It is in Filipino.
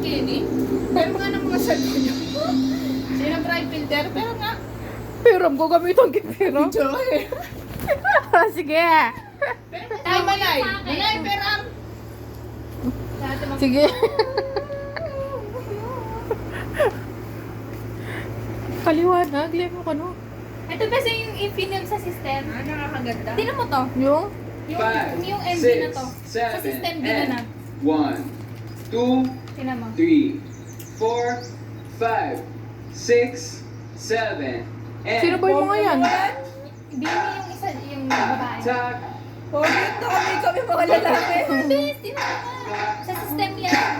Kenny. Pero nga ng mga sagot nyo. Sino drive filter? Pero nga. Piram ko gamitin kay Piram. Joy. Sige. Ay, Manay. Manay, pero ang... Sige. Kaliwanag, lemo ko no. Ito ba yung Infineon sa system? Ah, nakakaganda. Tingnan mo to. Yung? Yung MB na to. Sa system din na. 1, 2, Tingnan mo. 3, 4, 5, 6, 7, and Sino ba yung mga yan? Bini yung isa, yung babae. Attack! Oh, dito kami mga lalaki. Bilis, tingnan mo nga. Sa system yan.